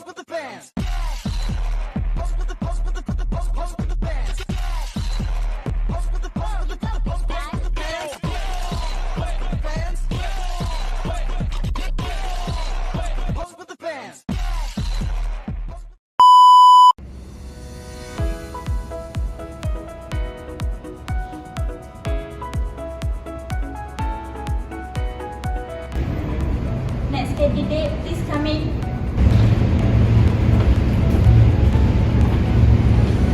Next candidate, please come in.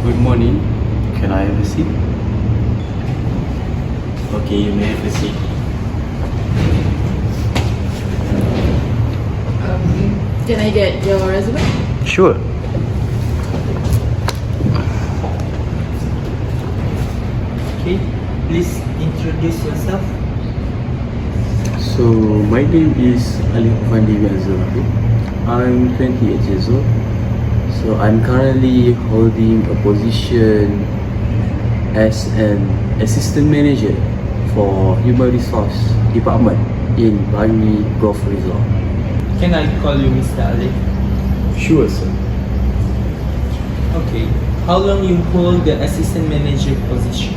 Good morning. Can I have a seat? Okay, you may have a seat. Can I get your resume? Sure. Okay, please introduce yourself. So my name is Alif Affandi. I'm 28 years old. So I'm currently holding a position as an assistant manager for human resource department in Bali Golf Resort. Can I call you Mr. Alif? Sure, sir. Okay. How long you hold the assistant manager position?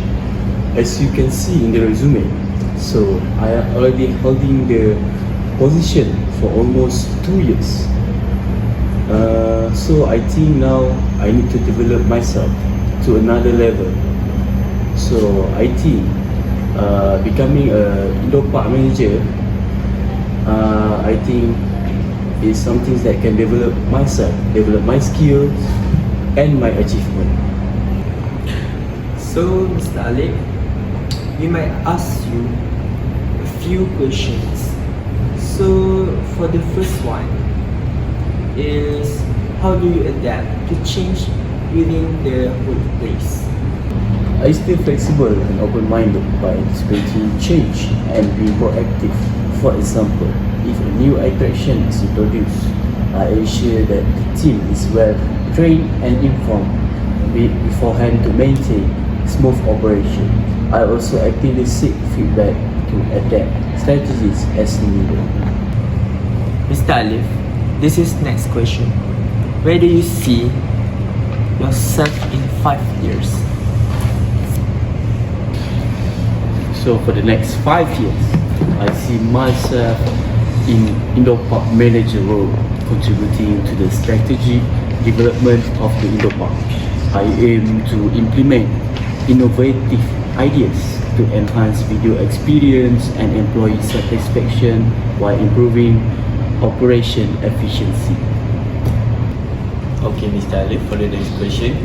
As you can see in the resume, so I am already holding the position for almost 2 years. So I think now I need to develop myself to another level. So I think becoming a indoor park manager, I think is something that can develop myself, develop my skills and my achievement. So, Mr. Alif, we might ask you a few questions. So, for the first one is, how do you adapt to change within the workplace? I stay flexible and open-minded by anticipating change and being proactive. For example, if a new attraction is introduced, I ensure that the team is well trained and informed beforehand to maintain smooth operation. I also actively seek feedback to adapt strategies as needed. Mr. Alif, this is next question. Where do you see yourself in 5 years? So for the next 5 years, I see myself in indoor park manager role, contributing to the strategic development of the indoor park. I aim to implement innovative ideas to enhance video experience and employee satisfaction while improving operation efficiency. Okay, Mr. Alif, for the next question.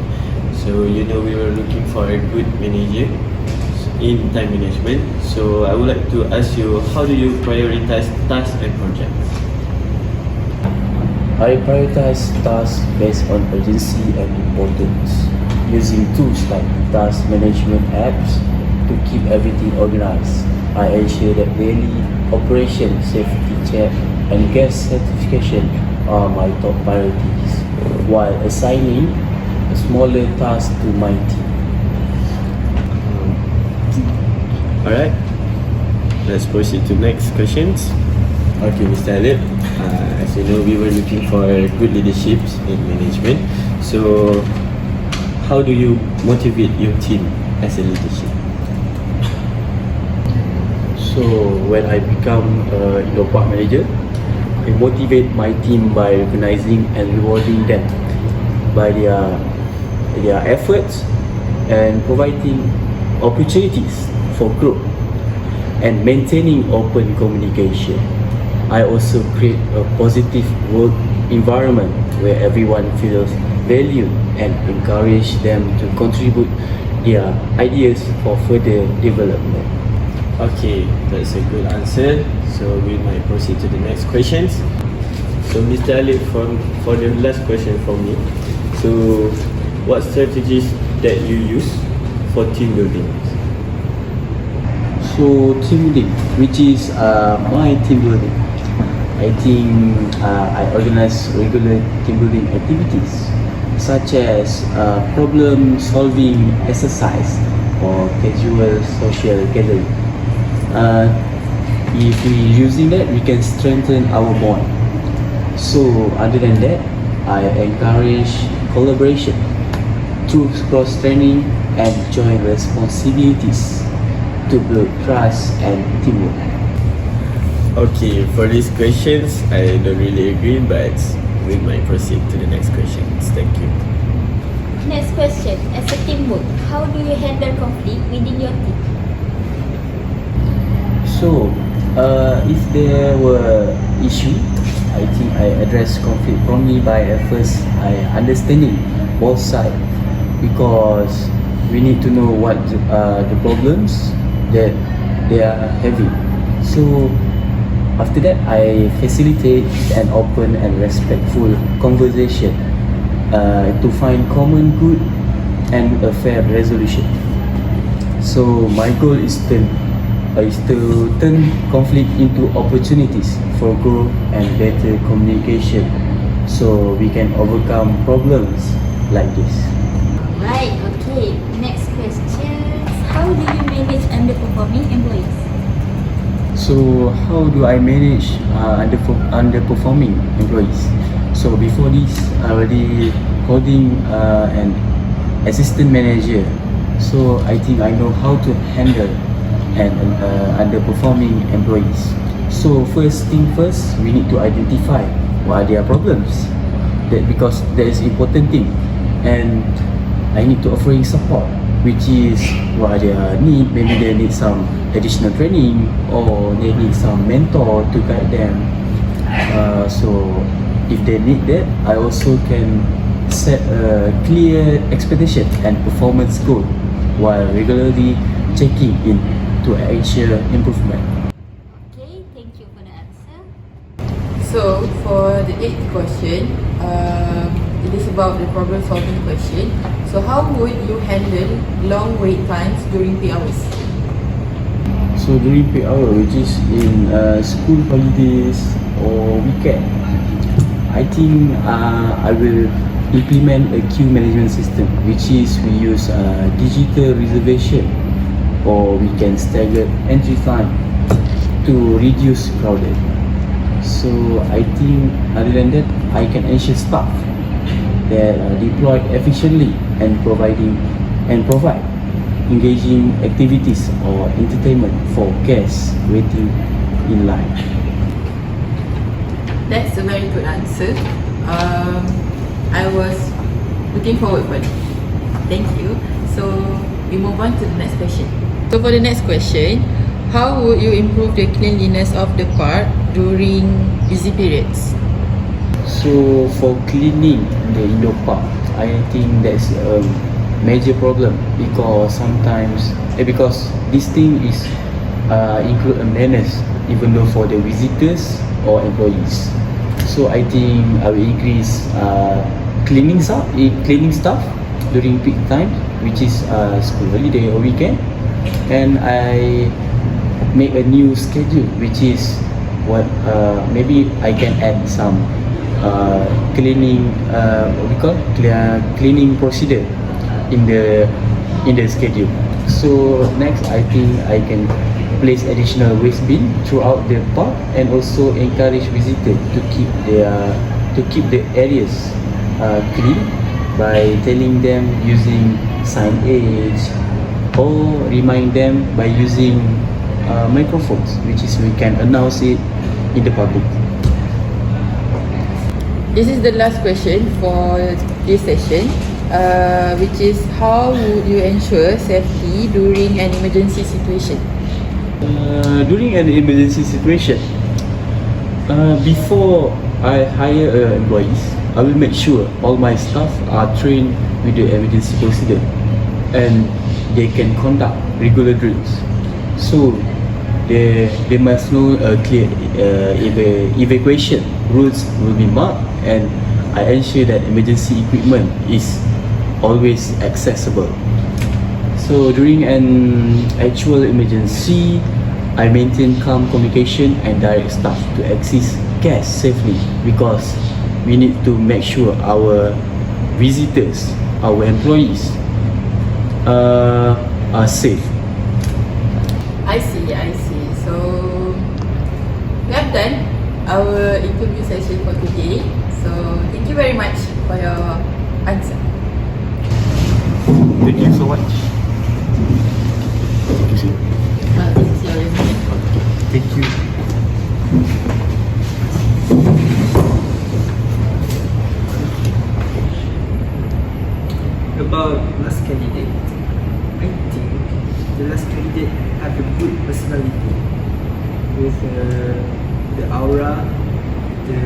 So, you know, we were looking for a good manager in time management. So, I would like to ask you, how do you prioritize tasks and projects? I prioritize tasks based on urgency and importance, using tools like task management apps to keep everything organized. I ensure that daily operation, safety check, and guest certification are my top priorities, while assigning a smaller task to my team. Alright, let's proceed to next questions. Okay, Mr. Alif, as you know, we were looking for good leadership in management. So, how do you motivate your team as a leadership? So when I become a indoor park manager, I motivate my team by recognizing and rewarding them by their efforts and providing opportunities for growth and maintaining open communication. I also create a positive work environment where everyone feels valued and encourage them to contribute their ideas for further development. Okay, that's a good answer. So we might proceed to the next questions. So Mr. Alif, for the last question from me. So what strategies that you use for team building? So team building, which is my team building, I think I organize regular team building activities such as problem solving exercise or casual social gathering. If we using that, we can strengthen our bond. So other than that, I encourage collaboration through cross-training and joint responsibilities to build trust and teamwork. Okay, for these questions, I don't really agree, but we might proceed to the next questions. Thank you. Next question. As a teamwork, how do you handle conflict within your team? So, if there were issue, I think I address conflict promptly by first understanding both sides, because we need to know what the problems that they are having. So after that, I facilitate an open and respectful conversation to find common good and a fair resolution. So my goal is to turn conflict into opportunities for growth and better communication, so we can overcome problems like this. Right, okay. Next question. How do you manage underperforming employees? So how do I manage underperforming employees? So before this, I already holding an assistant manager. So I think I know how to handle and underperforming employees. So first thing first, we need to identify what are their problems. Because that is important thing, and I need to offering support, which is what are their need. Maybe they need some additional training, or they need some mentor to guide them. So if they need that, I also can set a clear expectation and performance goal while regularly checking in to ensure improvement. Okay, thank you for the answer. So for the 8th question, it is about the problem solving question. So how would you handle long wait times during peak hours? So during peak hour, which is in school holidays or weekend, I think I will implement a queue management system, which is we use digital reservation, or we can stagger entry time to reduce crowded. So I think other than that, I can ensure staff that are deployed efficiently and provide engaging activities or entertainment for guests waiting in line. That's a very good answer. I was looking forward for it. Thank you. So we move on to the next question. So for the next question, how would you improve the cleanliness of the park during busy periods? So for cleaning the indoor park, I think that's a major problem, because sometimes because this thing is include a menace even though for the visitors or employees. So I think I will increase cleaning staff during peak time, which is school holiday or weekend, and I make a new schedule, which is what maybe I can add some cleaning cleaning procedure in the schedule. So next, I think I can place additional waste bin throughout the park, and also encourage visitors to keep the areas clean by telling them using signage, or remind them by using microphones, which is we can announce it in the public. This is the last question for this session, which is how would you ensure safety during an emergency situation? During an emergency situation, before I hire employees, I will make sure all my staff are trained with the emergency procedure, and they can conduct regular drills. So they must know clear evacuation rules will be marked, and I ensure that emergency equipment is always accessible. So during an actual emergency, I maintain calm communication and direct staff to access guests safely, because we need to make sure our visitors, our employees are safe. I see. So we have done our interview session for today. So thank you you very much for your answer. Thank you so much. This is your resume. Thank you. About last candidate, I think the last candidate have a good personality with the aura, the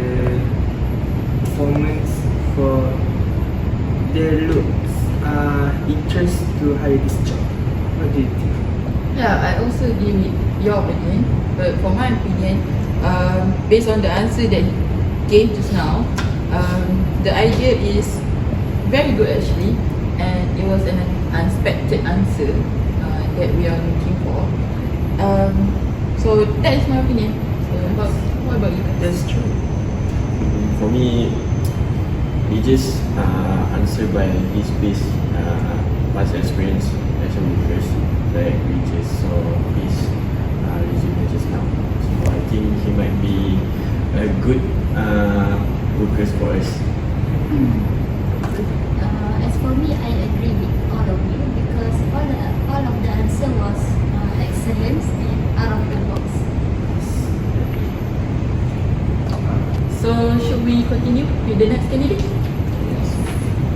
performance for their looks interest to hire this job. What do you think? Yeah, I also agree with your opinion, but for my opinion, based on the answer that he gave just now, the idea is very good actually, and it was an unexpected answer that we are looking for. So that is my opinion. So what about you guys? That's true. For me, he just answered by his base past experience as a worker, like we just saw his resume just now. So I think he might be a good worker for us. As for me, I agree with all of you because all of the answer was excellent and out of the box. So should we continue with the next candidate?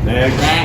Next.